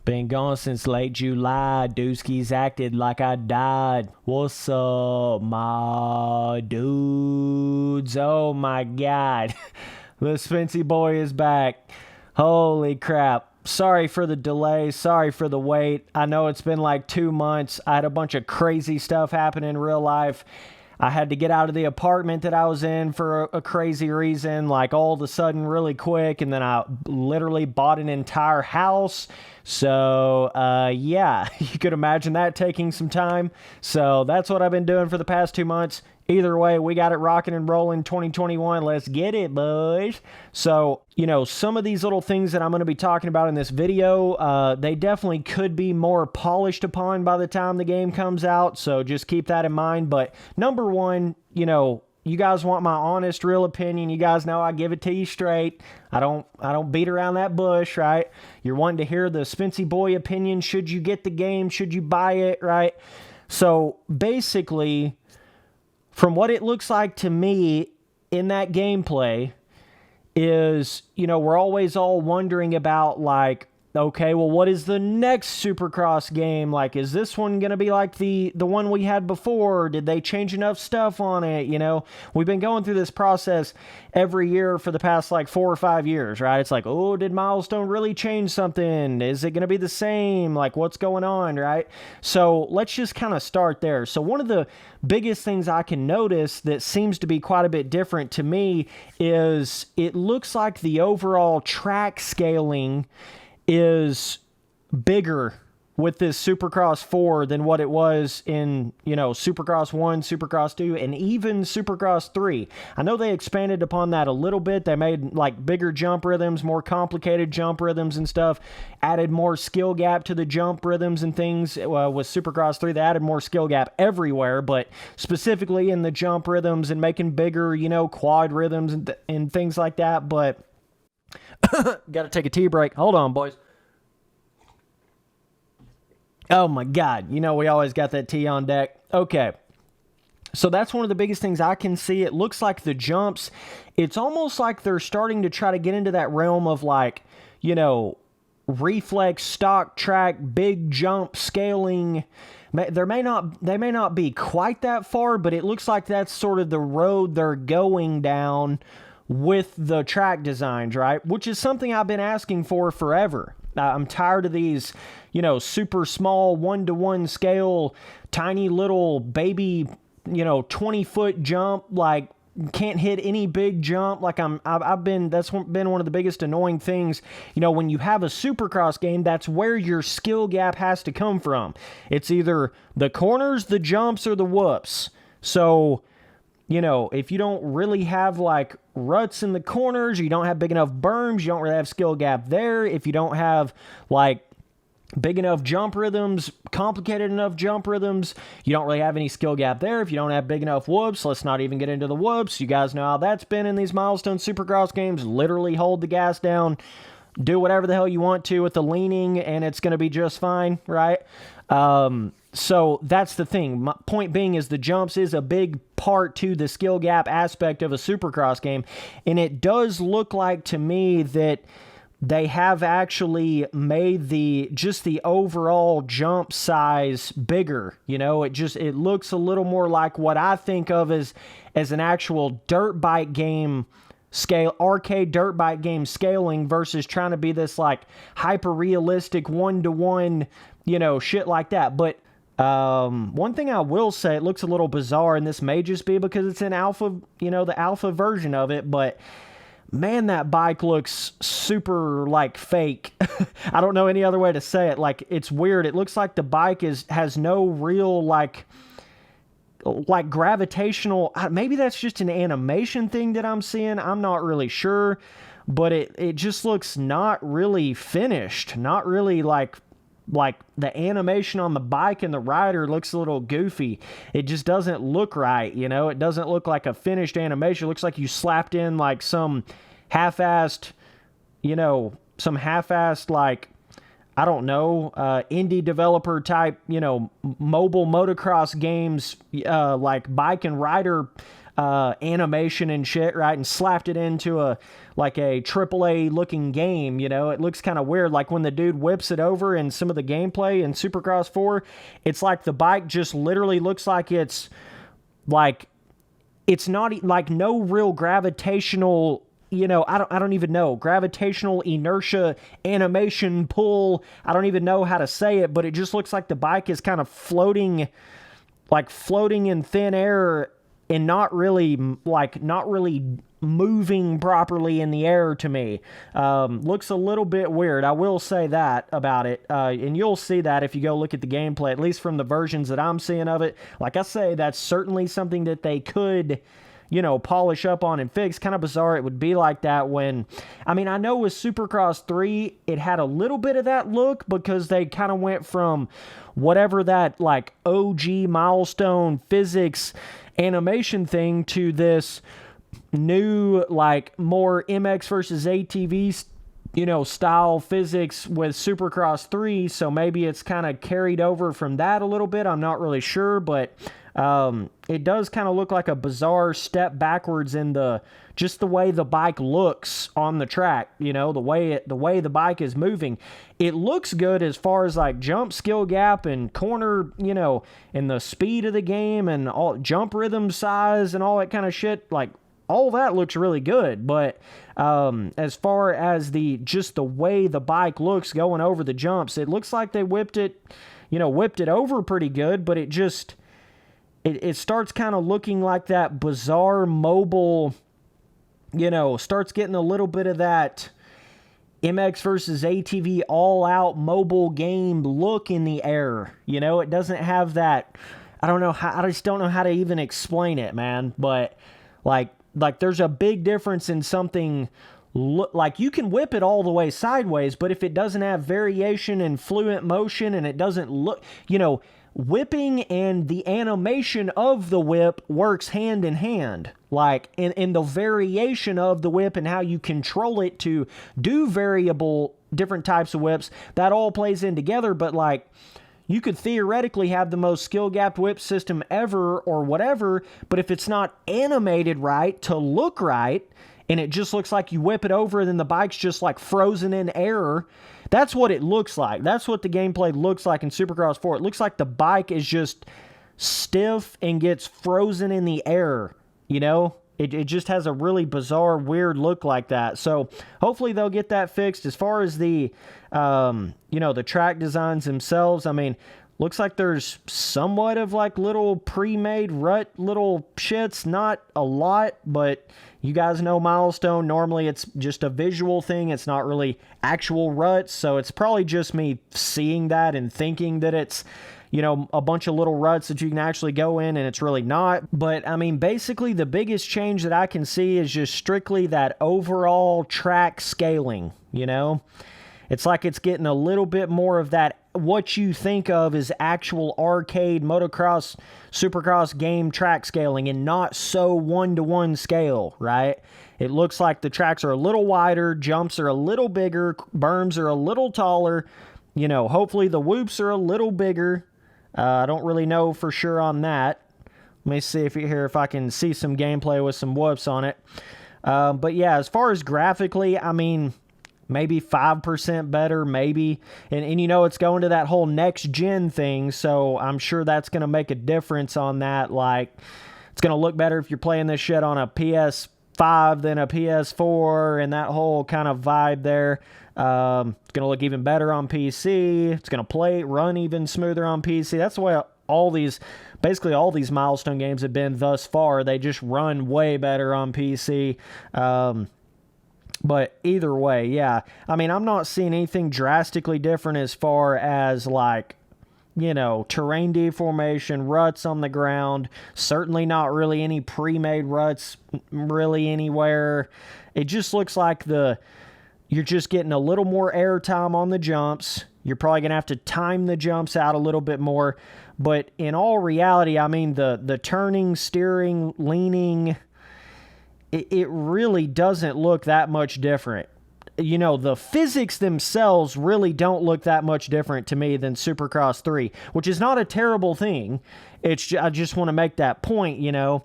Been gone since late July. Dooskies acted like I died. What's up, my dudes? Oh my god. The Spency boy is back. Holy crap. Sorry for the delay. Sorry for the wait. I know it's been like 2 months. I had a bunch of crazy stuff happen in real life. I had to get out of the apartment that I was in for a crazy reason, like all of a sudden really quick, and then I literally bought an entire house. So, yeah, you could imagine that taking some time. So that's what I've been doing for the past 2 months. Either way, we got it rocking and rolling 2021. Let's get it, boys. So, some of these little things that I'm going to be talking about in this video, they definitely could be more polished upon by the time the game comes out. So just keep that in mind. But number one, you guys want my honest, real opinion. You guys know I give it to you straight. I don't beat around that bush, right? You're wanting to hear the Spency boy opinion. Should you get the game? Should you buy it, right? So basically, from what it looks like to me in that gameplay is, we're always all wondering about, like, okay, well, what is the next Supercross game? Like, is this one going to be like the one we had before? Did they change enough stuff on it? We've been going through this process every year for the past, 4 or 5 years, right? It's like, oh, did Milestone really change something? Is it going to be the same? Like, what's going on, right? So let's just kind of start there. So one of the biggest things I can notice that seems to be quite a bit different to me is it looks like the overall track scaling is bigger with this Supercross 4 than what it was in, Supercross 1, Supercross 2, and even Supercross 3. I know they expanded upon that a little bit. They made, bigger jump rhythms, more complicated jump rhythms and stuff, added more skill gap to the jump rhythms and things. With Supercross 3, they added more skill gap everywhere, but specifically in the jump rhythms and making bigger, quad rhythms and things like that, but got to take a tea break. Hold on, boys. Oh my God. We always got that tea on deck. Okay. So that's one of the biggest things I can see. It looks like the jumps, it's almost like they're starting to try to get into that realm of reflex, stock track, big jump scaling. They may not be quite that far, but it looks like that's sort of the road they're going down with the track designs, right? Which is something I've been asking for forever. I'm tired of these, super small 1-to-1 scale, tiny little baby, 20-foot jump, can't hit any big jump. That's been one of the biggest annoying things. When you have a Supercross game, that's where your skill gap has to come from. It's either the corners, the jumps, or the whoops. So, if you don't really have ruts in the corners, you don't have big enough berms, you don't really have skill gap there. If you don't have big enough jump rhythms, complicated enough jump rhythms, you don't really have any skill gap there. If you don't have big enough whoops, let's not even get into the whoops. You guys know how that's been in these Milestone Supercross games. Literally hold the gas down, do whatever the hell you want to with the leaning, and it's going to be just fine, right? So that's the thing. My point being is the jumps is a big part to the skill gap aspect of a Supercross game. And it does look like to me that they have actually made the overall jump size bigger. It looks a little more like what I think of as an actual dirt bike game scale, arcade dirt bike game scaling versus trying to be this hyper realistic 1-to-1, shit like that. But one thing I will say, it looks a little bizarre, and this may just be because it's an alpha, the alpha version of it, but man, that bike looks super fake. I don't know any other way to say it. It's weird. It looks like the bike has no real gravitational, maybe that's just an animation thing that I'm seeing. I'm not really sure, but it just looks not really finished, not really like the animation on the bike and the rider looks a little goofy. It just doesn't look right, It doesn't look like a finished animation. It looks like you slapped in some half-assed, I don't know, indie developer type, mobile motocross games, bike and rider animation and shit, right? And slapped it into a AAA looking game, you know? It looks kind of weird. Like when the dude whips it over in some of the gameplay in Supercross 4, it's like the bike just literally looks like it's not like no real gravitational, you know, I don't even know, gravitational inertia, animation, pull. I don't even know how to say it, but it just looks like the bike is kind of floating in thin air and not really moving properly in the air to me. Looks a little bit weird. I will say that about it. And you'll see that if you go look at the gameplay, at least from the versions that I'm seeing of it. Like I say, that's certainly something that they could, you know, polish up on and fix. Kind of bizarre it would be like that when, I mean, I know with Supercross 3, it had a little bit of that look because they kind of went from whatever that like OG milestone physics animation thing to this new, like, more MX versus ATV, you know, style physics with Supercross 3, so maybe it's kind of carried over from that a little bit. I'm not really sure, but it does kind of look like a bizarre step backwards in just the way the bike looks on the track, you know, the way the bike is moving. It looks good as far as like jump skill gap and corner, you know, and the speed of the game and all jump rhythm size and all that kind of shit. Like, all that looks really good, but as far as just the way the bike looks going over the jumps, it looks like they whipped it over pretty good, but it starts kind of looking like that bizarre mobile, you know, starts getting a little bit of that MX versus ATV all-out mobile game look in the air. You know, it doesn't have that, I just don't know how to even explain it, man, but like there's a big difference in something, like you can whip it all the way sideways, but if it doesn't have variation and fluent motion and it doesn't look, you know, whipping and the animation of the whip works hand in hand. Like, in the variation of the whip and how you control it to do variable different types of whips, that all plays in together, but like, you could theoretically have the most skill-gapped whip system ever or whatever, but if it's not animated right to look right, and it just looks like you whip it over and then the bike's just like frozen in air, that's what it looks like. That's what the gameplay looks like in Supercross 4. It looks like the bike is just stiff and gets frozen in the air, you know? It just has a really bizarre, weird look like that. So hopefully they'll get that fixed. As far as the, you know, the track designs themselves, I mean, looks like there's somewhat of like little pre-made rut little shits. Not a lot, but you guys know Milestone. Normally it's just a visual thing. It's not really actual ruts. So it's probably just me seeing that and thinking that it's, you know, a bunch of little ruts that you can actually go in, and it's really not. But, I mean, basically the biggest change that I can see is just strictly that overall track scaling, you know? It's like it's getting a little bit more of that, what you think of as actual arcade motocross, supercross game track scaling, and not so one-to-one scale, right? It looks like the tracks are a little wider, jumps are a little bigger, berms are a little taller, you know, hopefully the whoops are a little bigger. I don't really know for sure on that. Let me see if I can see some gameplay with some whoops on it. But yeah, as far as graphically, I mean, maybe 5% better, maybe. And you know, it's going to that whole next gen thing, so I'm sure that's going to make a difference on that. Like, it's going to look better if you're playing this shit on a PS5 than a PS4 and that whole kind of vibe there. It's going to look even better on PC. It's going to run even smoother on PC. That's the way basically all these Milestone games have been thus far. They just run way better on PC. But either way, yeah. I mean, I'm not seeing anything drastically different as far as, like, you know, terrain deformation, ruts on the ground. Certainly not really any pre-made ruts really anywhere. It just looks like you're just getting a little more air time on the jumps. You're probably going to have to time the jumps out a little bit more. But in all reality, I mean, the turning, steering, leaning, it really doesn't look that much different. You know, the physics themselves really don't look that much different to me than Supercross 3, which is not a terrible thing. I just want to make that point, you know.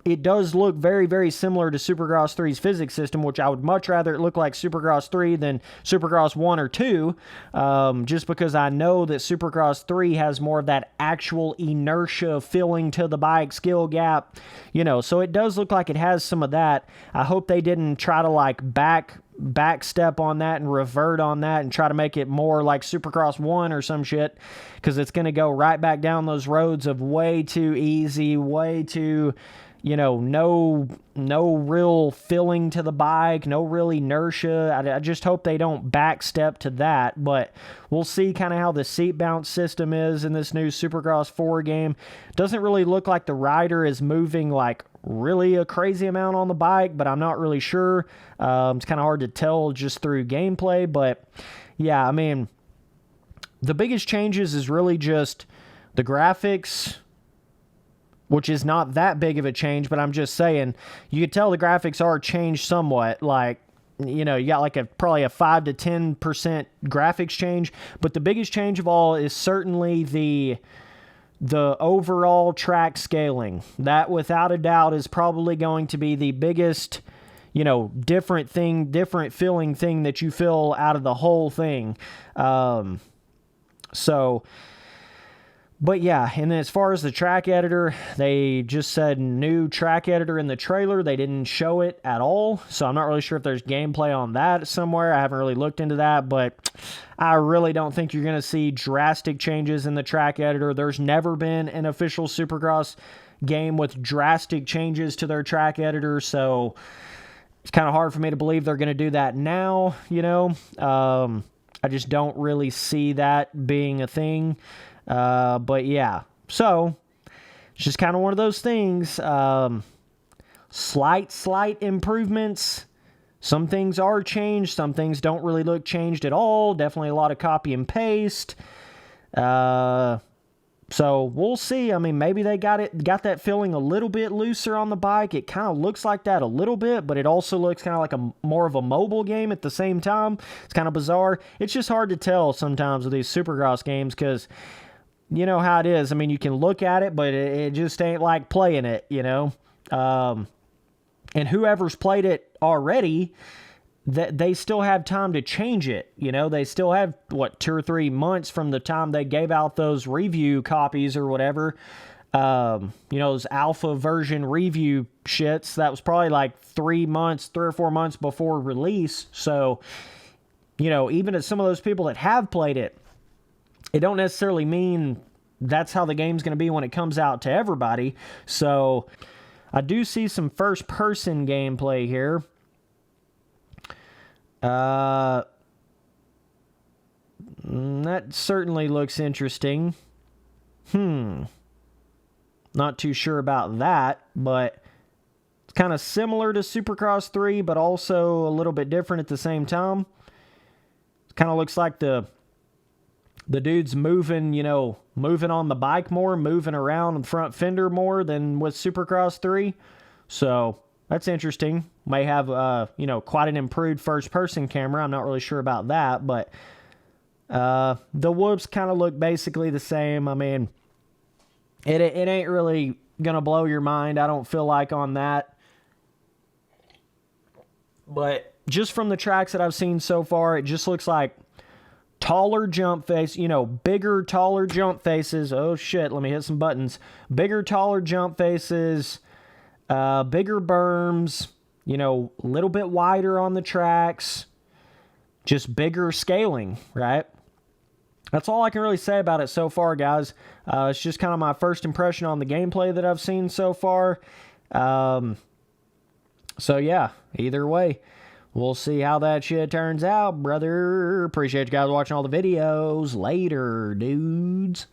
It does look very, very similar to Supercross 3's physics system, which I would much rather it look like Supercross 3 than Supercross 1 or 2, just because I know that Supercross 3 has more of that actual inertia feeling to the bike, skill gap, so it does look like it has some of that. I hope they didn't try to like backstep on that and revert on that and try to make it more like Supercross 1 or some shit, because it's going to go right back down those roads of way too easy, way too, no real feeling to the bike, no real inertia. I just hope they don't backstep to that, but we'll see kind of how the seat bounce system is in this new Supercross 4 game. Doesn't really look like the rider is moving like really a crazy amount on the bike, but I'm not really sure. It's kind of hard to tell just through gameplay, but yeah, I mean, the biggest changes is really just the graphics, which is not that big of a change, but I'm just saying, you could tell the graphics are changed somewhat. Like, you got like probably a 5 to 10% graphics change, but the biggest change of all is certainly the overall track scaling. That, without a doubt, is probably going to be the biggest, different feeling thing that you feel out of the whole thing. But yeah, and then as far as the track editor, they just said new track editor in the trailer. They didn't show it at all, so I'm not really sure if there's gameplay on that somewhere. I haven't really looked into that, but I really don't think you're going to see drastic changes in the track editor. There's never been an official Supercross game with drastic changes to their track editor, so it's kind of hard for me to believe they're going to do that now, I just don't really see that being a thing. But yeah, so it's just kind of one of those things. Slight improvements. Some things are changed. Some things don't really look changed at all. Definitely a lot of copy and paste. So we'll see. I mean, maybe they got that feeling a little bit looser on the bike. It kind of looks like that a little bit, but it also looks kind of like more of a mobile game at the same time. It's kind of bizarre. It's just hard to tell sometimes with these Supercross games, because you know how it is. I mean, you can look at it, but it just ain't like playing it, and whoever's played it already, that they still have time to change it. They still have 2 or 3 months from the time they gave out those review copies or whatever. Those alpha version review shits. That was probably like 3 or 4 months before release. So, even as some of those people that have played it, it don't necessarily mean that's how the game's going to be when it comes out to everybody. So I do see some first-person gameplay here. That certainly looks interesting. Not too sure about that, but it's kind of similar to Supercross 3, but also a little bit different at the same time. It kind of looks like the dude's moving on the bike more, moving around the front fender more than with Supercross 3. So that's interesting. May have, quite an improved first-person camera. I'm not really sure about that, but the whoops kind of look basically the same. I mean, it ain't really going to blow your mind, I don't feel like, on that. But just from the tracks that I've seen so far, it just looks like taller jump face, bigger, taller jump faces. Oh shit, let me hit some buttons. Bigger, taller jump faces, bigger berms, a little bit wider on the tracks, just bigger scaling, right? That's all I can really say about it so far, guys. It's just kind of my first impression on the gameplay that I've seen so far. So yeah, either way, we'll see how that shit turns out, brother. Appreciate you guys watching all the videos. Later, dudes.